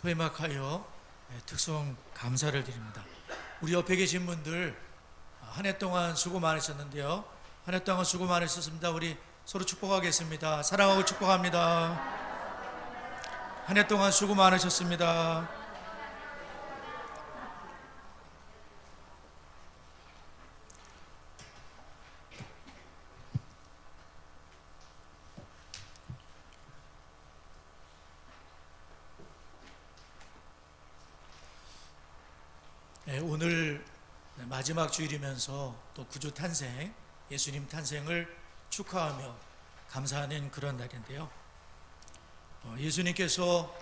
포엠악하여 특송 감사를 드립니다. 우리 옆에 계신 분들 한 해 동안 수고 많으셨는데요. 한 해 동안 수고 많으셨습니다. 우리 서로 축복하겠습니다. 사랑하고 축복합니다. 한 해 동안 수고 많으셨습니다. 오늘 마지막 주일이면서 또 구주 탄생, 예수님 탄생을 축하하며 감사하는 그런 날인데요. 예수님께서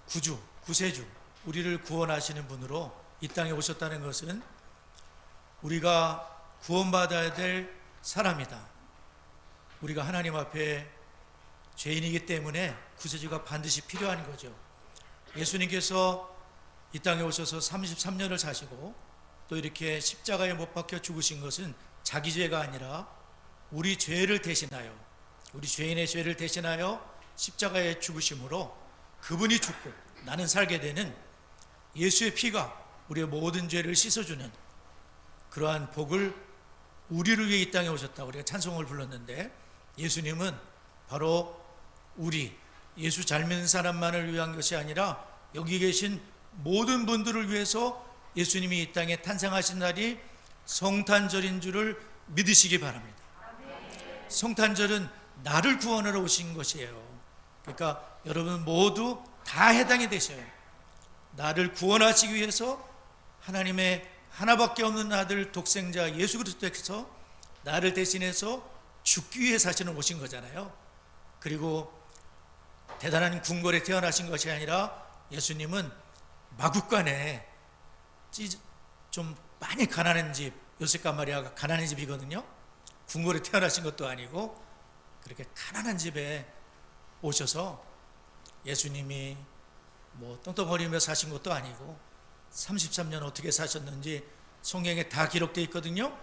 구주, 구세주, 우리를 구원하시는 분으로 이 땅에 오셨다는 것은 우리가 구원받아야 될 사람이다. 우리가 하나님 앞에 죄인이기 때문에 구세주가 반드시 필요한 거죠. 예수님께서 이 땅에 오셔서 33년을 사시고 또 이렇게 십자가에 못 박혀 죽으신 것은 자기 죄가 아니라 우리 죄를 대신하여, 우리 죄인의 죄를 대신하여 십자가에 죽으심으로 그분이 죽고 나는 살게 되는 예수의 피가 우리의 모든 죄를 씻어주는 그러한 복을 우리를 위해 이 땅에 오셨다. 우리가 찬송을 불렀는데 예수님은 바로 우리 예수 잘 믿는 사람만을 위한 것이 아니라 여기 계신 모든 분들을 위해서 예수님이 이 땅에 탄생하신 날이 성탄절인 줄을 믿으시기 바랍니다. 성탄절은 나를 구원하러 오신 것이에요. 그러니까 여러분 모두 다 해당이 되셔요. 나를 구원하시기 위해서 하나님의 하나밖에 없는 아들 독생자 예수 그리스도께서 나를 대신해서 죽기 위해 사시는 오신 거잖아요. 그리고 대단한 궁궐에 태어나신 것이 아니라 예수님은 마국간에 좀 많이 가난한 집, 요셉과 마리아가 가난한 집이거든요. 궁궐에 태어나신 것도 아니고 그렇게 가난한 집에 오셔서 예수님이 뭐 떵떵거리며 사신 것도 아니고 33년 어떻게 사셨는지 성경에 다 기록되어 있거든요.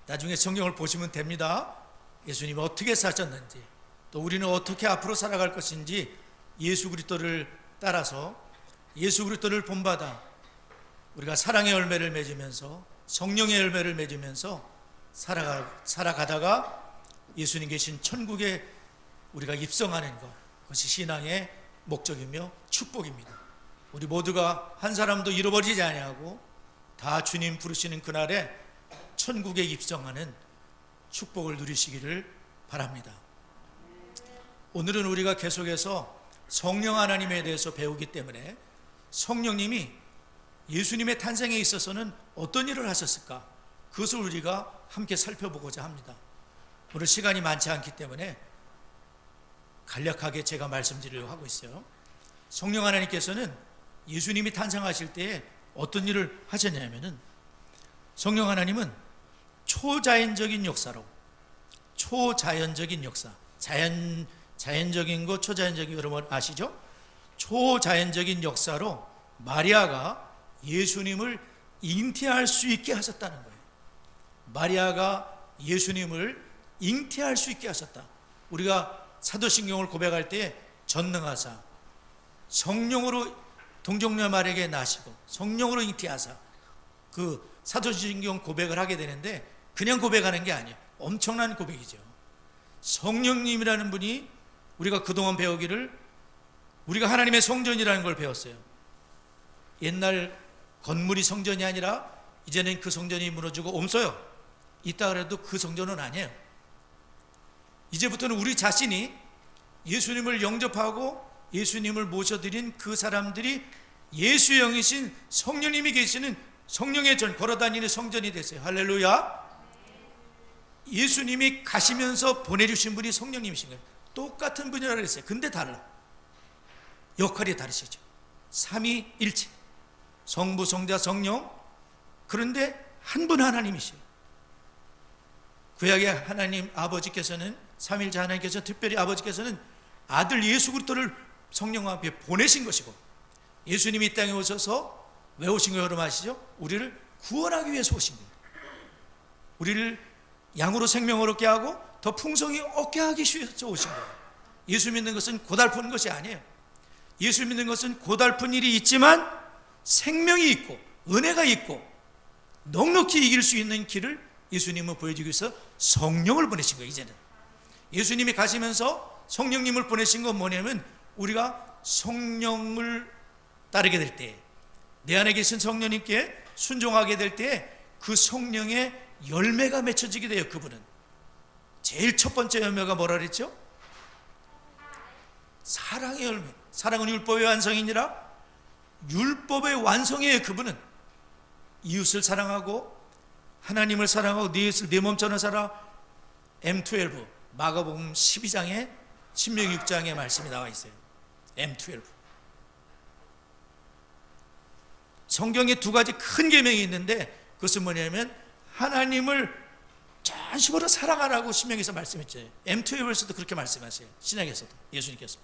나중에 성경을 보시면 됩니다. 예수님이 어떻게 사셨는지, 또 우리는 어떻게 앞으로 살아갈 것인지 예수 그리스도를 따라서, 예수 그리스도를 본받아 우리가 사랑의 열매를 맺으면서, 성령의 열매를 맺으면서 살아가다가 예수님 계신 천국에 우리가 입성하는 것, 그것이 신앙의 목적이며 축복입니다. 우리 모두가 한 사람도 잃어버리지 아니하고 다 주님 부르시는 그날에 천국에 입성하는 축복을 누리시기를 바랍니다. 오늘은 우리가 계속해서 성령 하나님에 대해서 배우기 때문에 성령님이 예수님의 탄생에 있어서는 어떤 일을 하셨을까? 그것을 우리가 함께 살펴보고자 합니다. 오늘 시간이 많지 않기 때문에 간략하게 제가 말씀드리려고 하고 있어요. 성령 하나님께서는 예수님이 탄생하실 때에 어떤 일을 하셨냐면은, 성령 하나님은 초자연적인 역사로, 초자연적인 역사, 자연적인 거, 초자연적인 거 여러분 아시죠? 초자연적인 역사로 마리아가 예수님을 잉태할 수 있게 하셨다는 거예요. 마리아가 예수님을 잉태할 수 있게 하셨다. 우리가 사도신경을 고백할 때 전능하사 성령으로 동정녀 마리아에게 나시고 성령으로 잉태하사, 그 사도신경 고백을 하게 되는데 그냥 고백하는 게 아니에요. 엄청난 고백이죠. 성령님이라는 분이, 우리가 그동안 배우기를 우리가 하나님의 성전이라는 걸 배웠어요. 옛날 건물이 성전이 아니라 이제는 그 성전이 무너지고 없어요. 있다 그래도 그 성전은 아니에요. 이제부터는 우리 자신이 예수님을 영접하고 예수님을 모셔드린 그 사람들이 예수의 영이신 성령님이 계시는 성령의 전, 걸어다니는 성전이 됐어요. 할렐루야. 예수님이 가시면서 보내주신 분이 성령님이신 거예요. 똑같은 분이라고 그랬어요. 근데 달라. 역할이 다르시죠. 삼위일체, 성부, 성자, 성령. 그런데 한 분 하나님이시에요. 구약의 하나님 아버지께서는, 삼위일체 하나님께서 특별히 아버지께서는 아들 예수 그리스도를 성령 앞에 보내신 것이고, 예수님이 이 땅에 오셔서 왜 오신 거예요? 여러분 아시죠? 우리를 구원하기 위해서 오신 거예요. 우리를 양으로 생명을 얻게 하고 더 풍성히 얻게 하기 위해서 오신 거예요. 예수 믿는 것은 고달프는 것이 아니에요. 예수 믿는 것은 고달픈 일이 있지만 생명이 있고 은혜가 있고 넉넉히 이길 수 있는 길을 예수님은 보여주기 위해서 성령을 보내신 거예요. 이제는 예수님이 가시면서 성령님을 보내신 건 뭐냐면 우리가 성령을 따르게 될 때, 내 안에 계신 성령님께 순종하게 될 때 그 성령의 열매가 맺혀지게 돼요. 그분은 제일 첫 번째 열매가 뭐라 그랬죠? 사랑의 열매. 사랑은 율법의 완성이니라. 율법의 완성이에요. 그분은 이웃을 사랑하고 하나님을 사랑하고 네 이웃을 네 몸처럼 살아. M12 마가복음 12장에 신명기 6장에 말씀이 나와 있어요. M12. 성경에 두 가지 큰 계명이 있는데 그것은 뭐냐면 하나님을 전심으로 사랑하라고 신명기에서 말씀했죠. M12에서도 그렇게 말씀하세요. 신약에서도 예수님께서.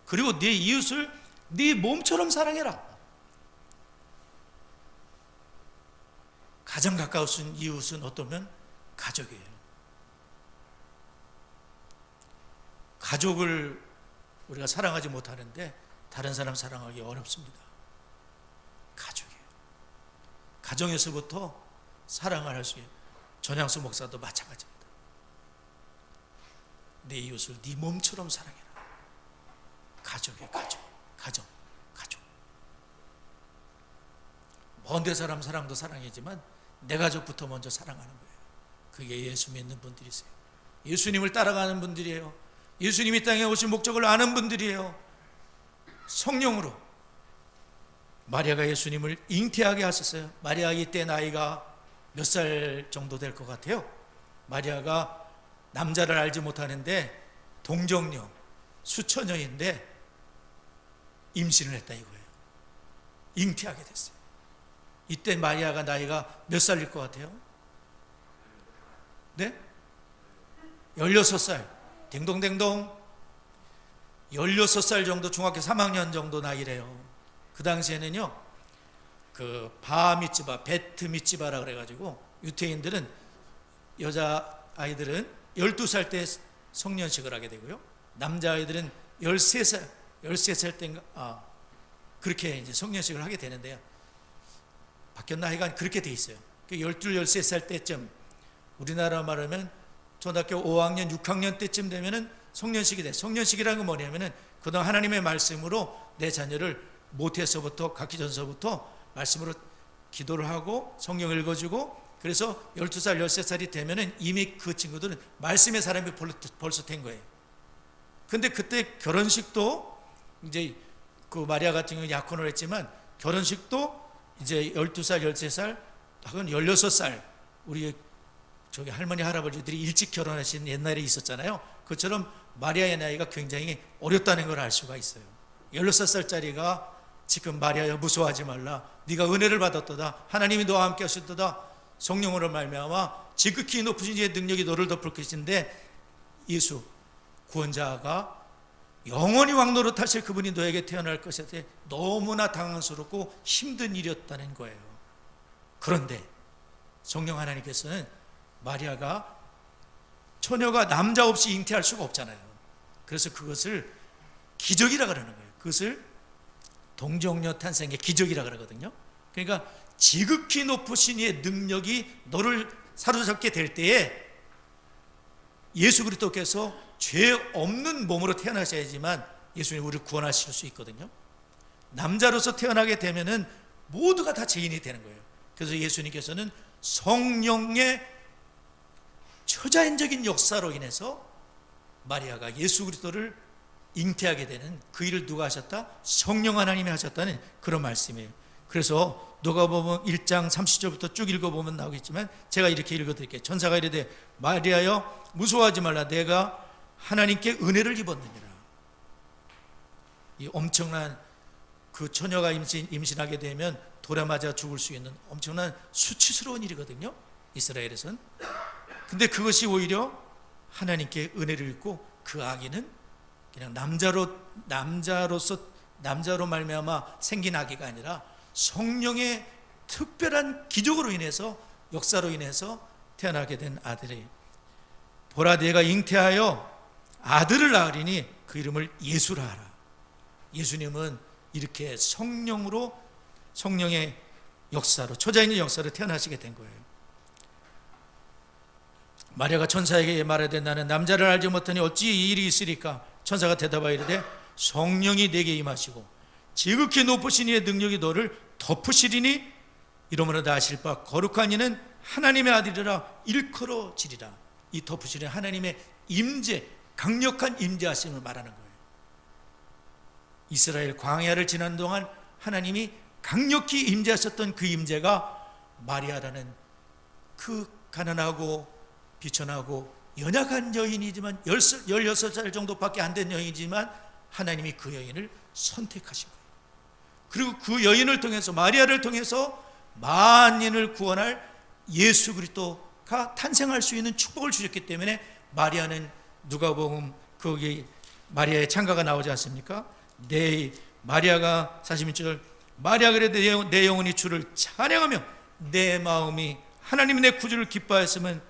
그리고 네 이웃을 네 몸처럼 사랑해라. 가장 가까우신 이웃은 어떠면 가족이에요. 가족을 우리가 사랑하지 못하는데 다른 사람 사랑하기 어렵습니다. 가족이에요. 가정에서부터 사랑을 할 수 있어요. 전향수 목사도 마찬가지입니다. 내 이웃을 네 몸처럼 사랑해라. 가족이에요. 가족. 먼 데 사람 사랑도 사랑이지만 내 가족부터 먼저 사랑하는 거예요. 그게 예수 믿는 분들이세요. 예수님을 따라가는 분들이에요. 예수님이 땅에 오신 목적을 아는 분들이에요. 성령으로 마리아가 예수님을 잉태하게 하셨어요. 마리아 이때 나이가 몇 살 정도 될 것 같아요? 마리아가 남자를 알지 못하는데 동정녀 수처녀인데 임신을 했다 이거예요. 잉태하게 됐어요. 이때 마리아가 나이가 몇 살일 것 같아요? 네? 16살. 딩동댕동. 16살 정도, 중학교 3학년 정도 나이래요. 그 당시에는요, 그 바미츠바, 베트 미츠바라 그래가지고 유태인들은 여자 아이들은 12살 때 성년식을 하게 되고요, 남자 아이들은 13살 때인가 그렇게 이제 성년식을 하게 되는데요. 바뀌었나 하여간 그렇게 돼 있어요. 12, 13살 때쯤, 우리나라 말하면 초등학교 5학년, 6학년 때쯤 되면은 성년식이 돼. 성년식이라는 건 뭐냐면은 그동안 하나님의 말씀으로 내 자녀를 모태에서부터 갖기 전서부터 말씀으로 기도를 하고 성경을 읽어주고, 그래서 12살, 13살이 되면은 이미 그 친구들은 말씀의 사람이 벌써 된 거예요. 근데 그때 결혼식도 이제 그 마리아 같은 경우 약혼을 했지만 결혼식도 이제 12살, 13살, 혹은 16살, 우리 저기 할머니, 할아버지들이 일찍 결혼하신 옛날에 있었잖아요. 그처럼 마리아의 나이가 굉장히 어렸다는 걸 알 수가 있어요. 16살짜리가 지금 마리아여 무서워하지 말라. 네가 은혜를 받았도다. 하나님이 너와 함께 하셨도다. 성령으로 말미암아 지극히 높으신 이의 능력이 너를 덮을 것인데, 예수 구원자가 영원히 왕노릇하실 그분이 너에게 태어날 것에 너무나 당황스럽고 힘든 일이었다는 거예요. 그런데 성령 하나님께서는 마리아가 처녀가 남자 없이 잉태할 수가 없잖아요. 그래서 그것을 기적이라 그러는 거예요. 그것을 동정녀 탄생의 기적이라 그러거든요. 그러니까 지극히 높으신 이의 능력이 너를 사로잡게 될 때에 예수 그리스도께서 죄 없는 몸으로 태어나셔야지만 예수님 우리를 구원하실 수 있거든요. 남자로서 태어나게 되면은 모두가 다 죄인이 되는 거예요. 그래서 예수님께서는 성령의 초자연적인 역사로 인해서 마리아가 예수 그리스도를 잉태하게 되는 그 일을 누가 하셨다? 성령 하나님이 하셨다는 그런 말씀이에요. 그래서 누가복음 1장 30절부터 쭉 읽어보면 나오겠지만 제가 이렇게 읽어드릴게요. 천사가 이르되 마리아여 무서워하지 말라. 내가 하나님께 은혜를 입었느니라. 이 엄청난 그 처녀가 임신하게 되면 돌에 맞아 죽을 수 있는 엄청난 수치스러운 일이거든요, 이스라엘에선. 근데 그것이 오히려 하나님께 은혜를 입고 그 아기는 그냥 남자로 말미암아 생긴 아기가 아니라 성령의 특별한 기적으로 인해서, 역사로 인해서 태어나게 된 아들이에요. 보라 내가 잉태하여 아들을 낳으리니 그 이름을 예수라 하라. 예수님은 이렇게 성령의 역사로, 초자연의 역사로 태어나시게 된 거예요. 마리아가 천사에게 말하되 나는 남자를 알지 못하니 어찌 이 일이 있으리까? 천사가 대답하여 이르되 성령이 내게 임하시고 지극히 높으신 이의 능력이 너를 덮으시리니 이러므로 다 아실 바 거룩한 이는 하나님의 아들이라 일컬어지리라. 이 덮으시는 하나님의 임재, 강력한 임재하심을 말하는 거예요. 이스라엘 광야를 지난 동안 하나님이 강력히 임재하셨던 그 임재가 마리아라는 그 가난하고 비천하고 연약한 여인이지만 16살 정도밖에 안 된 여인이지만 하나님이 그 여인을 선택하신 거예요. 그리고 그 여인을 통해서, 마리아를 통해서 만인을 구원할 예수 그리스도가 탄생할 수 있는 축복을 주셨기 때문에 마리아는 누가복음 거기 마리아의 창가가 나오지 않습니까? 마리아가 41절 마리아 그래도 내 영혼이 주를 찬양하며 내 마음이 하나님 내 구주를 기뻐하였으면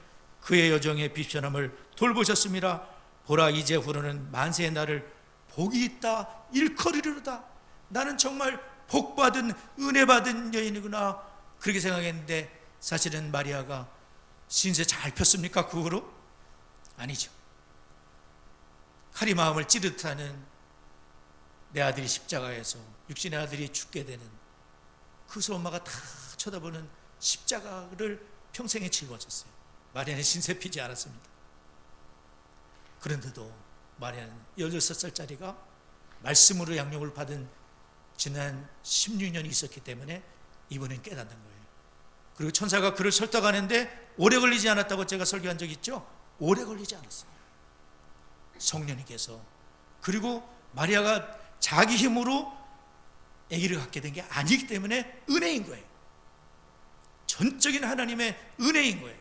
그의 여정의 비천함을 돌보셨습니다. 보라 이제후로는 만세의 날을 복이 있다 일컬이리로다. 나는 정말 복받은 은혜받은 여인이구나 그렇게 생각했는데 사실은 마리아가 신세 잘 폈습니까? 그 후로? 아니죠. 칼이 마음을 찌릿하는 내 아들이 십자가에서 육신의 아들이 죽게 되는 그 엄마가 다 쳐다보는 십자가를 평생에 짊어졌어요. 마리아는 신세 피지 않았습니다. 그런데도 마리아는 16살짜리가 말씀으로 양육을 받은 지난 16년이 있었기 때문에 이분은 깨닫는 거예요. 그리고 천사가 그를 설득하는데 오래 걸리지 않았다고 제가 설교한 적 있죠? 오래 걸리지 않았어요. 성령님께서, 그리고 마리아가 자기 힘으로 아기를 갖게 된 게 아니기 때문에 은혜인 거예요. 전적인 하나님의 은혜인 거예요.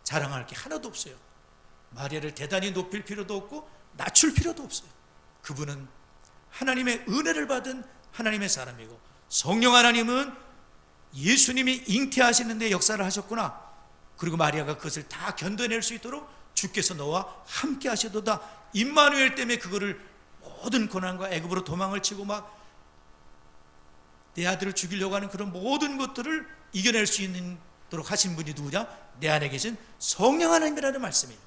자랑할 게 하나도 없어요. 마리아를 대단히 높일 필요도 없고 낮출 필요도 없어요. 그분은 하나님의 은혜를 받은 하나님의 사람이고, 성령 하나님은 예수님이 잉태하시는 데 역사를 하셨구나. 그리고 마리아가 그것을 다 견뎌낼 수 있도록 주께서 너와 함께 하시도다. 임마누엘 때문에 그거를 모든 고난과 애굽으로 도망을 치고 막 내 아들을 죽이려고 하는 그런 모든 것들을 이겨낼 수 있도록 하신 분이 누구냐? 내 안에 계신 성령 하나님이라는 말씀이에요.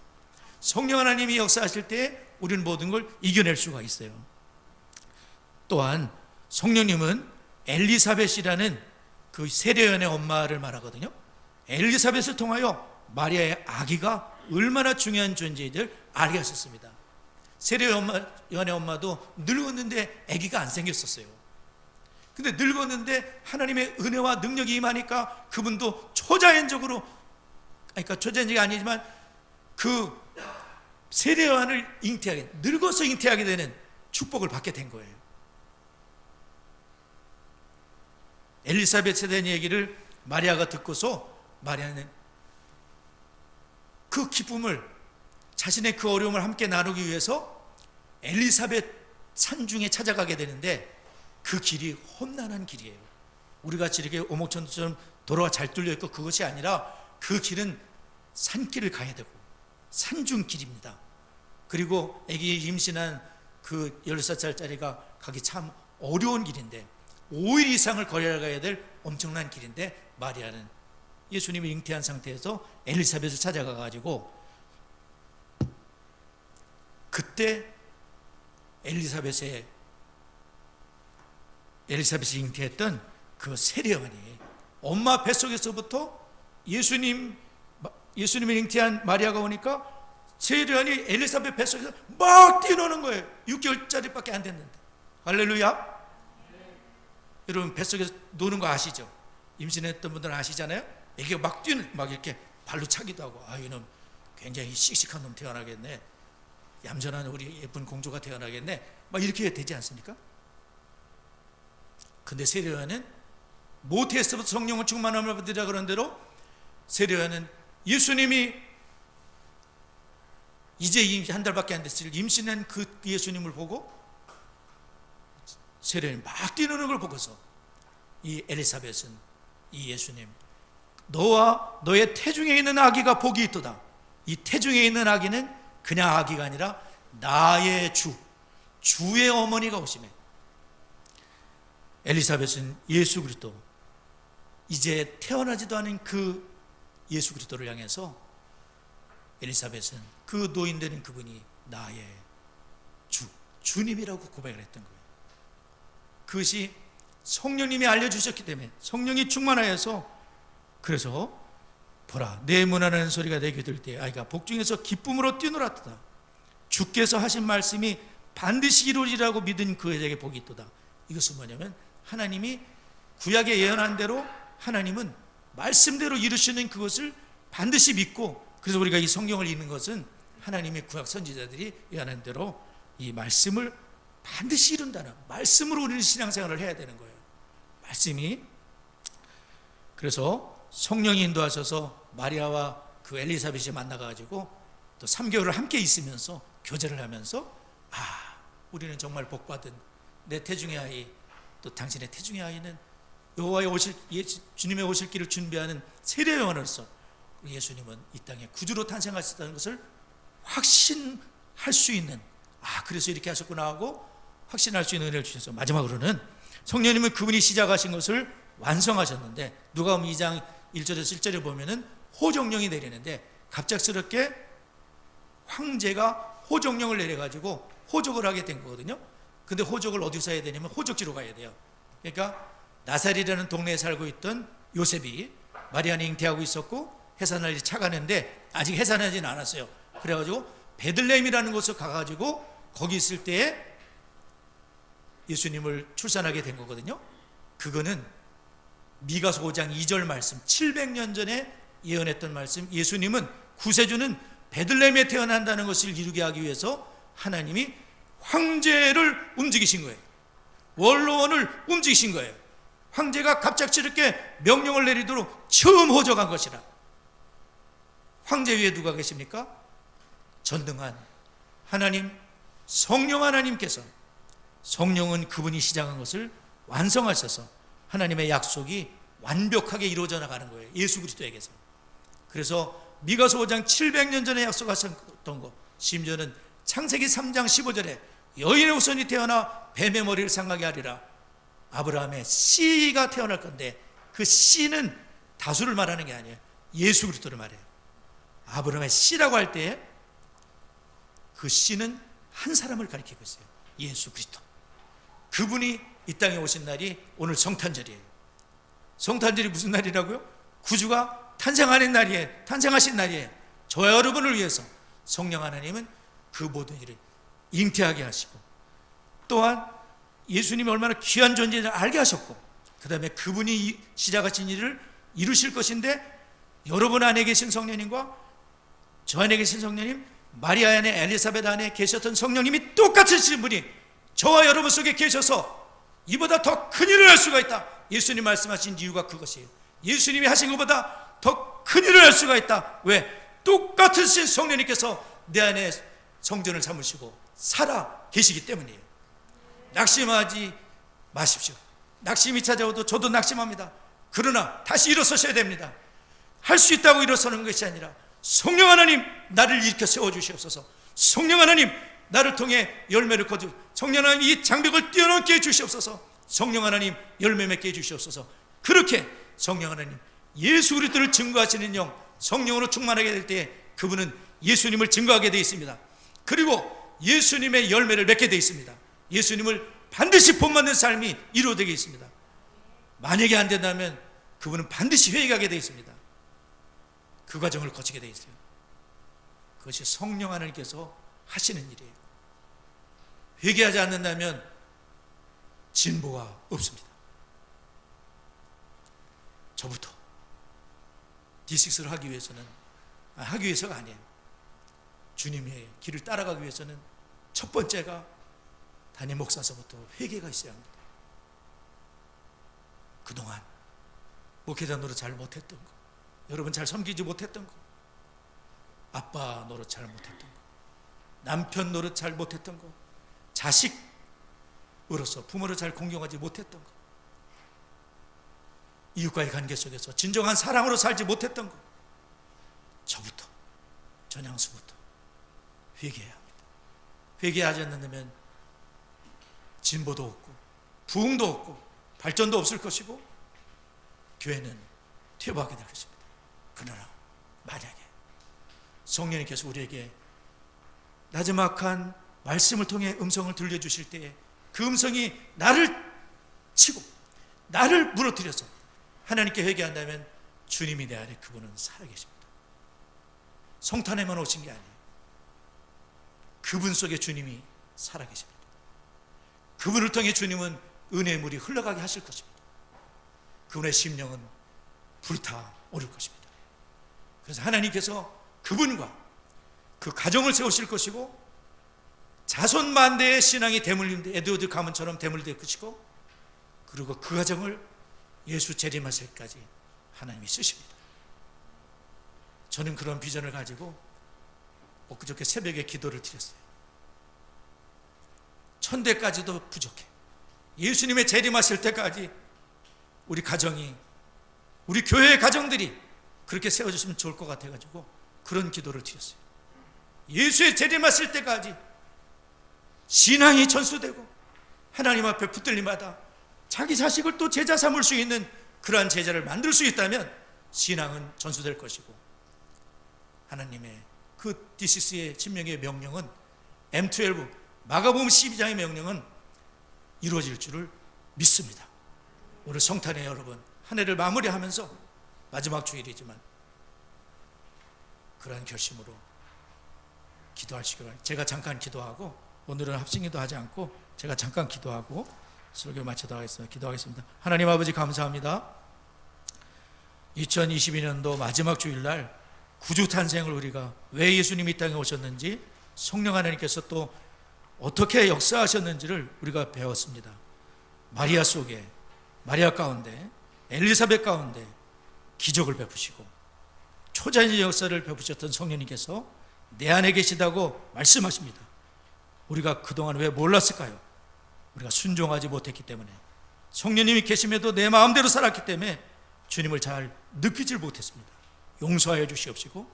성령 하나님이 역사하실 때 우리는 모든 걸 이겨낼 수가 있어요. 또한 성령님은 엘리사벳이라는 그 세례요한의 엄마를 말하거든요. 엘리사벳을 통하여 마리아의 아기가 얼마나 중요한 존재인지를 알게 하셨습니다. 세례요한의 엄마도 늙었는데 아기가 안 생겼었어요. 근데 늙었는데 하나님의 은혜와 능력이 임하니까 그분도 초자연적으로, 그러니까 초자연적이 아니지만 그 세례요한을 잉태하게, 늙어서 잉태하게 되는 축복을 받게 된 거예요. 엘리사벳에 대한 얘기를 마리아가 듣고서 마리아는 그 기쁨을, 자신의 그 어려움을 함께 나누기 위해서 엘리사벳 산중에 찾아가게 되는데 그 길이 험난한 길이에요. 우리같이 이렇게 오목천처럼 도로가 잘 뚫려 있고 그것이 아니라 그 길은 산길을 가야 되고 산중길입니다. 그리고 아기 임신한 그 16살짜리가 가기 참 어려운 길인데 5일 이상을 걸어가야 될 엄청난 길인데 마리아는 예수님이 잉태한 상태에서 엘리사벳을 찾아가가지고 그때 엘리사벳이 잉태했던 그 세례요한이 엄마 뱃속에서부터 예수님이 잉태한 마리아가 오니까 세례요한이 엘리사벳 뱃속에서 막 뛰어노는 거예요. 6개월짜리밖에 안 됐는데. 할렐루야. 여러분 뱃속에서 노는 거 아시죠? 임신했던 분들은 아시잖아요. 애기가 막 이렇게 발로 차기도 하고, 아 이놈 굉장히 씩씩한 놈 태어나겠네, 얌전한 우리 예쁜 공주가 태어나겠네, 막 이렇게 되지 않습니까? 근데 세례요한은 모태에서부터 성령을 충만함을 받으라 그런 대로 세례요한은 예수님이 이제 한 달밖에 안 됐을 임신한 그 예수님을 보고 세례요한이 막 뛰노는 걸 보고서 이 엘리사벳은 이 예수님, 너와 너의 태중에 있는 아기가 복이 있도다. 이 태중에 있는 아기는 그냥 아기가 아니라 나의 주의 어머니가 오시매 엘리사벳은 예수 그리스도, 이제 태어나지도 않은 그 예수 그리스도를 향해서 엘리사벳은 그 노인되는 그분이 나의 주님이라고 고백을 했던 거예요. 그것이 성령님이 알려주셨기 때문에, 성령이 충만하여서, 그래서 보라 내 문하는 소리가 내 귀에 들을 때 아이가 복중에서 기쁨으로 뛰놀았도다. 주께서 하신 말씀이 반드시 이루리라고 믿은 그에게 복이 있도다. 이것은 뭐냐면 하나님이 구약에 예언한 대로 하나님은 말씀대로 이루시는 그것을 반드시 믿고, 그래서 우리가 이 성경을 읽는 것은 하나님의 구약 선지자들이 예언한 대로 이 말씀을 반드시 이룬다는 말씀으로 우리는 신앙생활을 해야 되는 거예요. 말씀이. 그래서 성령이 인도하셔서 마리아와 그 엘리사벳이 만나가지고 또 3개월을 함께 있으면서 교제를 하면서 우리는 정말 복받은 내 태중의 아이, 또 당신의 태중의 아이는 여호와의 주님의 오실 길을 준비하는 세례 요한으로서 예수님은 이 땅에 구주로 탄생하셨다는 것을 확신할 수 있는, 그래서 이렇게 하셨구나 하고 확신할 수 있는 은혜를 주셔서, 마지막으로는 성령님은 그분이 시작하신 것을 완성하셨는데, 누가복음 2장 1절에서 7절에 보면은 호정령이 내리는데 갑작스럽게 황제가 호정령을 내려가지고 호적을 하게 된 거거든요. 근데 호적을 어디서 해야 되냐면 호적지로 가야 돼요. 그러니까 나사렛이라는 동네에 살고 있던 요셉이 마리아는 잉태하고 있었고 해산날이 차가는데 아직 해산하지는 않았어요. 그래가지고 베들레헴이라는 곳을 가가지고 거기 있을 때에 예수님을 출산하게 된 거거든요. 그거는 미가서 5장 2절 말씀, 700년 전에 예언했던 말씀, 예수님은 구세주는 베들레헴에 태어난다는 것을 이루게 하기 위해서 하나님이 황제를 움직이신 거예요. 원로원을 움직이신 거예요. 황제가 갑작스럽게 명령을 내리도록 처음 호적한 것이라. 황제 위에 누가 계십니까? 전능한 하나님, 성령 하나님께서, 성령은 그분이 시작한 것을 완성하셔서 하나님의 약속이 완벽하게 이루어져 나가는 거예요. 예수 그리스도에게서. 그래서 미가서 5장 700년 전에 약속하셨던 것, 심지어는 창세기 3장 15절에 여인의 후손이 태어나 뱀의 머리를 상하게 하리라. 아브라함의 씨가 태어날 건데 그 씨는 다수를 말하는 게 아니에요. 예수 그리스도를 말해요. 아브라함의 씨라고 할 때 그 씨는 한 사람을 가리키고 있어요. 예수 그리스도. 그분이 이 땅에 오신 날이 오늘 성탄절이에요. 성탄절이 무슨 날이라고요? 구주가 탄생하는 날이에요. 탄생하신 날이에요. 저와 여러분을 위해서 성령 하나님은 그 모든 일을 잉태하게 하시고, 또한 예수님이 얼마나 귀한 존재인지 알게 하셨고, 그 다음에 그분이 시작하신 일을 이루실 것인데, 여러분 안에 계신 성령님과 저 안에 계신 성령님, 마리아 안에 엘리사벳 안에 계셨던 성령님이 똑같으신 분이 저와 여러분 속에 계셔서 이보다 더 큰 일을 할 수가 있다. 예수님 말씀하신 이유가 그것이에요. 예수님이 하신 것보다 더 큰 일을 할 수가 있다. 왜? 똑같으신 성령님께서 내 안에 성전을 삼으시고 살아 계시기 때문이에요. 낙심하지 마십시오. 낙심이 찾아오도 저도 낙심합니다. 그러나 다시 일어서셔야 됩니다. 할 수 있다고 일어서는 것이 아니라 성령 하나님 나를 일으켜 세워주시옵소서. 성령 하나님 나를 통해 열매를 거두, 성령 하나님 이 장벽을 뛰어넘게 해주시옵소서. 성령 하나님 열매 맺게 해주시옵소서. 그렇게 성령 하나님 예수 그리스도를 증거하시는 영, 성령으로 충만하게 될 때 그분은 예수님을 증거하게 되어 있습니다. 그리고 예수님의 열매를 맺게 되어 있습니다. 예수님을 반드시 본받는 삶이 이루어지게 있습니다. 만약에 안 된다면 그분은 반드시 회개하게 되어 있습니다. 그 과정을 거치게 되어 있어요. 그것이 성령 하나님께서 하시는 일이에요. 회개하지 않는다면 진보가 없습니다. 저부터 D6를 하기 위해서가 아니에요. 주님의 길을 따라가기 위해서는 첫 번째가 담임 목사서부터 회개가 있어야 합니다. 그동안 목회자 노릇 잘 못했던 거, 여러분 잘 섬기지 못했던 거, 아빠 노릇 잘 못했던 거, 남편 노릇 잘 못했던 거, 자식으로서 부모를 잘 공경하지 못했던 거, 이웃과의 관계 속에서 진정한 사랑으로 살지 못했던 거, 저부터, 전향수부터 회개해야 합니다. 회개하지 않는다면 진보도 없고 부흥도 없고 발전도 없을 것이고 교회는 퇴보하게 될 것입니다. 그러나 만약에 성령님께서 우리에게 나지막한 말씀을 통해 음성을 들려주실 때에 그 음성이 나를 치고 나를 무너뜨려서 하나님께 회개한다면 주님이 내 안에 그분은 살아계십니다. 성탄에만 오신 게 아니에요. 그분 속에 주님이 살아계십니다. 그분을 통해 주님은 은혜의 물이 흘러가게 하실 것입니다. 그분의 심령은 불타오를 것입니다. 그래서 하나님께서 그분과 그 가정을 세우실 것이고 자손 만대의 신앙이 에드워드 가문처럼 대물될 것이고 그리고 그 가정을 예수 재림하실 때까지 하나님이 쓰십니다. 저는 그런 비전을 가지고 엊그저께 새벽에 기도를 드렸어요. 1000대까지도 부족해. 예수님의 재림하실 때까지 우리 가정이, 우리 교회의 가정들이 그렇게 세워졌으면 좋을 것 같아가지고 그런 기도를 드렸어요. 예수의 재림하실 때까지 신앙이 전수되고 하나님 앞에 붙들림마다 자기 자식을 또 제자 삼을 수 있는 그러한 제자를 만들 수 있다면 신앙은 전수될 것이고 하나님의 그 디시스의 진명의 명령은 M12 마가복음 12장의 명령은 이루어질 줄을 믿습니다. 오늘 성탄에 여러분 한 해를 마무리하면서 마지막 주일이지만 그러한 결심으로 기도하시기 바랍니다. 제가 잠깐 기도하고 오늘은 합심기도 하지 않고 제가 잠깐 기도하고 설교 마치도록 하겠습니다. 기도하겠습니다. 하나님 아버지 감사합니다. 2022년도 마지막 주일날 구주 탄생을 우리가 왜 예수님이 이 땅에 오셨는지 성령 하나님께서 또 어떻게 역사하셨는지를 우리가 배웠습니다. 마리아 속에, 마리아 가운데, 엘리사벳 가운데 기적을 베푸시고 초자연의 역사를 베푸셨던 성령님께서 내 안에 계시다고 말씀하십니다. 우리가 그동안 왜 몰랐을까요? 우리가 순종하지 못했기 때문에, 성령님이 계심에도 내 마음대로 살았기 때문에 주님을 잘 느끼질 못했습니다. 용서하여 주시옵시고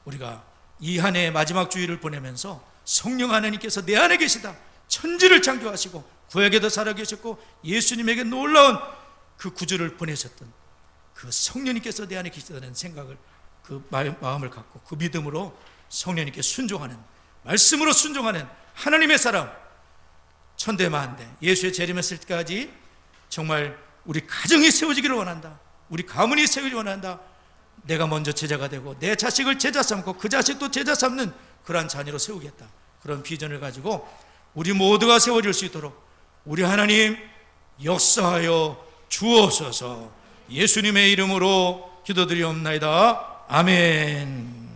우리가 이 한 해의 마지막 주일을 보내면서 성령 하나님께서 내 안에 계시다, 천지를 창조하시고 구약에도 살아계셨고 예수님에게 놀라운 그 구주를 보내셨던 그 성령님께서 내 안에 계시다는 생각을, 그 마음을 갖고 그 믿음으로 성령님께 순종하는, 말씀으로 순종하는 하나님의 사람, 천대만대 예수의 재림했을 때까지 정말 우리 가정이 세워지기를 원한다. 우리 가문이 세워지기를 원한다. 내가 먼저 제자가 되고 내 자식을 제자 삼고 그 자식도 제자 삼는 그러한 자녀로 세우겠다. 그런 비전을 가지고 우리 모두가 세워질 수 있도록 우리 하나님 역사하여 주옵소서. 예수님의 이름으로 기도드리옵나이다. 아멘.